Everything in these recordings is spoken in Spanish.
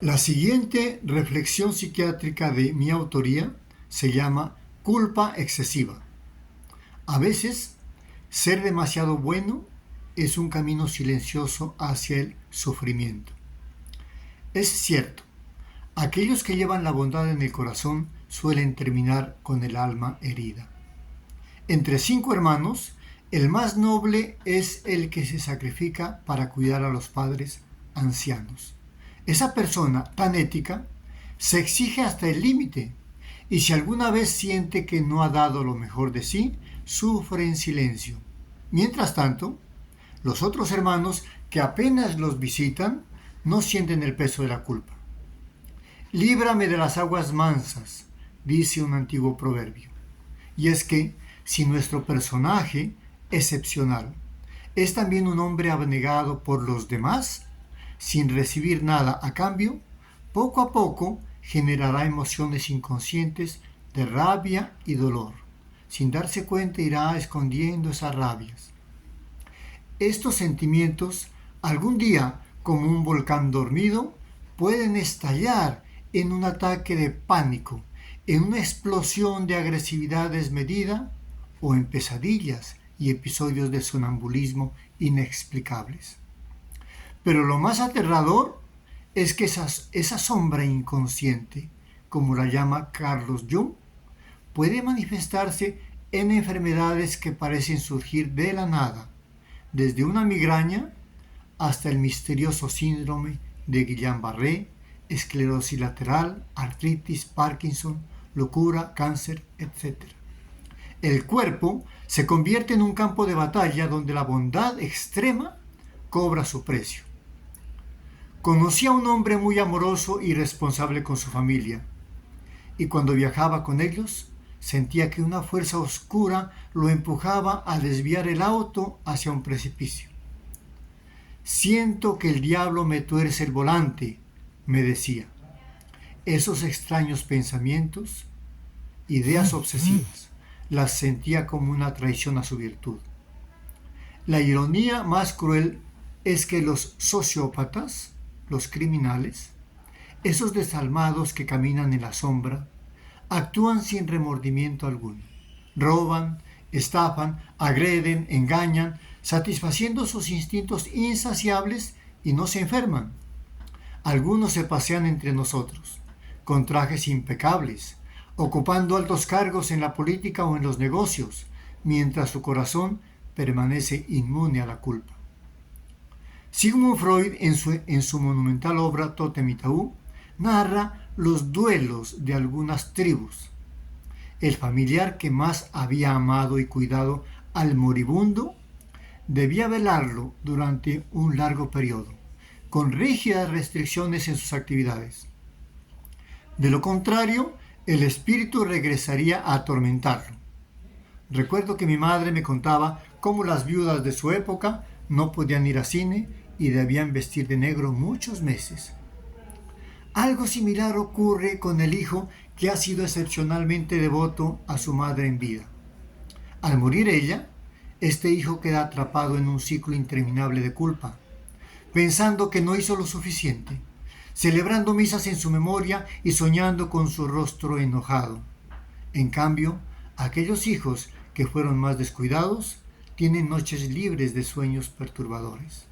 La siguiente reflexión psiquiátrica de mi autoría se llama culpa excesiva. A veces, ser demasiado bueno es un camino silencioso hacia el sufrimiento. Es cierto, aquellos que llevan la bondad en el corazón suelen terminar con el alma herida. Entre 5 hermanos, el más noble es el que se sacrifica para cuidar a los padres ancianos. Esa persona tan ética se exige hasta el límite y si alguna vez siente que no ha dado lo mejor de sí, sufre en silencio. Mientras tanto, los otros hermanos que apenas los visitan no sienten el peso de la culpa. Líbrame de las aguas mansas, dice un antiguo proverbio. Y es que si nuestro personaje excepcional es también un hombre abnegado por los demás, sin recibir nada a cambio, poco a poco generará emociones inconscientes de rabia y dolor. Sin darse cuenta irá escondiendo esas rabias. Estos sentimientos, algún día, como un volcán dormido, pueden estallar en un ataque de pánico, en una explosión de agresividad desmedida o en pesadillas y episodios de sonambulismo inexplicables. Pero lo más aterrador es que esa sombra inconsciente, como la llama Carlos Jung, puede manifestarse en enfermedades que parecen surgir de la nada, desde una migraña hasta el misterioso síndrome de Guillain-Barré, esclerosis lateral, artritis, Parkinson, locura, cáncer, etc. El cuerpo se convierte en un campo de batalla donde la bondad extrema cobra su precio. Conocí a un hombre muy amoroso y responsable con su familia, y cuando viajaba con ellos, sentía que una fuerza oscura lo empujaba a desviar el auto hacia un precipicio. Siento que el diablo me tuerce el volante, me decía. Esos extraños pensamientos, ideas obsesivas, las sentía como una traición a su virtud. La ironía más cruel es que los sociópatas, los criminales, esos desalmados que caminan en la sombra, actúan sin remordimiento alguno. Roban, estafan, agreden, engañan, satisfaciendo sus instintos insaciables y no se enferman. Algunos se pasean entre nosotros, con trajes impecables, ocupando altos cargos en la política o en los negocios, mientras su corazón permanece inmune a la culpa. Sigmund Freud, en su monumental obra Tótem y Tabú, narra los duelos de algunas tribus. El familiar que más había amado y cuidado al moribundo debía velarlo durante un largo periodo, con rígidas restricciones en sus actividades. De lo contrario, el espíritu regresaría a atormentarlo. Recuerdo que mi madre me contaba cómo las viudas de su época no podían ir al cine y debían vestir de negro muchos meses. Algo similar ocurre con el hijo que ha sido excepcionalmente devoto a su madre en vida. Al morir ella, este hijo queda atrapado en un ciclo interminable de culpa, pensando que no hizo lo suficiente, celebrando misas en su memoria y soñando con su rostro enojado. En cambio, aquellos hijos que fueron más descuidados tienen noches libres de sueños perturbadores.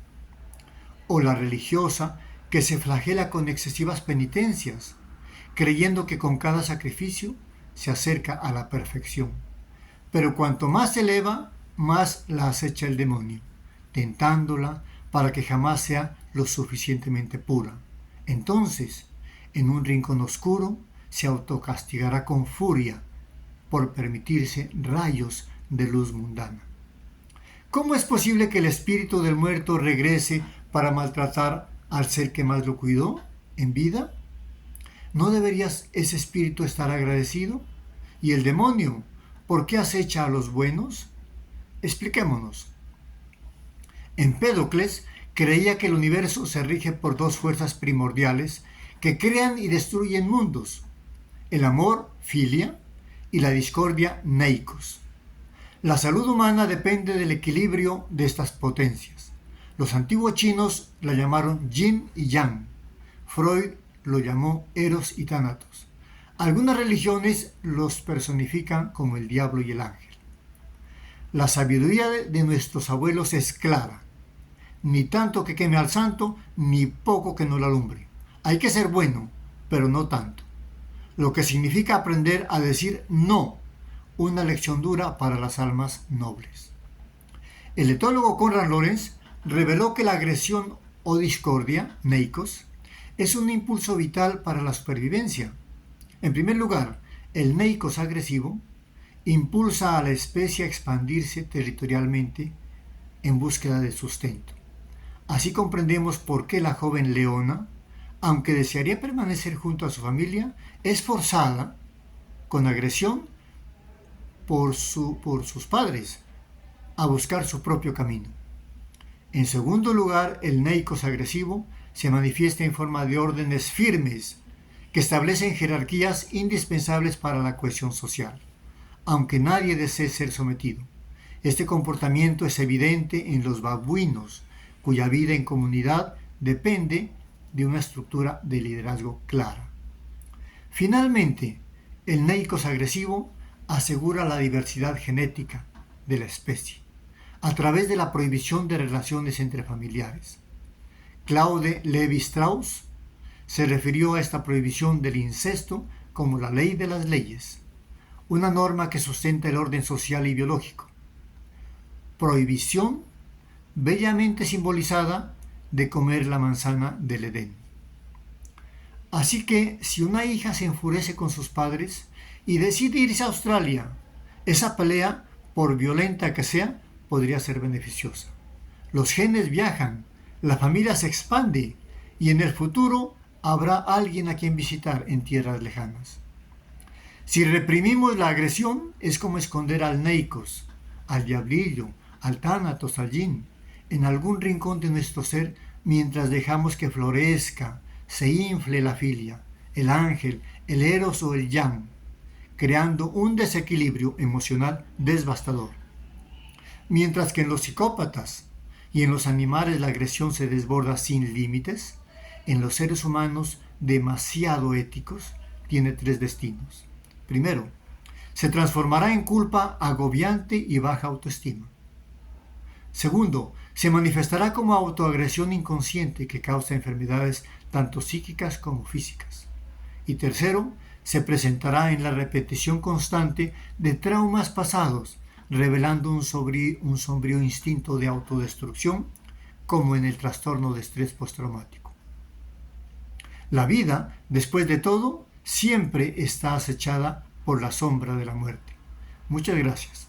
O la religiosa que se flagela con excesivas penitencias, creyendo que con cada sacrificio se acerca a la perfección. Pero cuanto más se eleva, más la acecha el demonio, tentándola para que jamás sea lo suficientemente pura. Entonces, en un rincón oscuro, se autocastigará con furia por permitirse rayos de luz mundana. ¿Cómo es posible que el espíritu del muerto regrese para maltratar al ser que más lo cuidó en vida? ¿No debería ese espíritu estar agradecido? ¿Y el demonio, por qué acecha a los buenos? Expliquémonos. Empédocles creía que el universo se rige por 2 fuerzas primordiales que crean y destruyen mundos: el amor, filia, y la discordia, neikos. La salud humana depende del equilibrio de estas potencias. Los antiguos chinos la llamaron yin y yang. Freud lo llamó Eros y Tánatos. Algunas religiones los personifican como el diablo y el ángel. La sabiduría de nuestros abuelos es clara. Ni tanto que queme al santo, ni poco que no lo alumbre. Hay que ser bueno, pero no tanto. Lo que significa aprender a decir no, una lección dura para las almas nobles. El etólogo Konrad Lorenz reveló que la agresión o discordia, neikos, es un impulso vital para la supervivencia. En primer lugar, el neikos agresivo impulsa a la especie a expandirse territorialmente en búsqueda de sustento. Así comprendemos por qué la joven leona, aunque desearía permanecer junto a su familia, es forzada, con agresión, por sus padres, a buscar su propio camino. En segundo lugar, el neikos agresivo se manifiesta en forma de órdenes firmes que establecen jerarquías indispensables para la cohesión social, aunque nadie desee ser sometido. Este comportamiento es evidente en los babuinos, cuya vida en comunidad depende de una estructura de liderazgo clara. Finalmente, el neikos agresivo asegura la diversidad genética de la especie a través de la prohibición de relaciones entre familiares. Claude Lévi-Strauss se refirió a esta prohibición del incesto como la ley de las leyes, una norma que sustenta el orden social y biológico. Prohibición bellamente simbolizada de comer la manzana del Edén. Así que si una hija se enfurece con sus padres y decide irse a Australia, esa pelea, por violenta que sea, podría ser beneficiosa. Los genes viajan, la familia se expande y en el futuro habrá alguien a quien visitar en tierras lejanas. Si reprimimos la agresión, es como esconder al neikos, al diablillo, al tánatos, al yin, en algún rincón de nuestro ser mientras dejamos que florezca, se infle la filia, el ángel, el eros o el yang, creando un desequilibrio emocional devastador. Mientras que en los psicópatas y en los animales la agresión se desborda sin límites, en los seres humanos demasiado éticos tiene tres destinos. Primero, se transformará en culpa agobiante y baja autoestima. Segundo, se manifestará como autoagresión inconsciente que causa enfermedades tanto psíquicas como físicas. Y tercero, se presentará en la repetición constante de traumas pasados, revelando un sombrío instinto de autodestrucción, como en el trastorno de estrés postraumático. La vida, después de todo, siempre está acechada por la sombra de la muerte. Muchas gracias.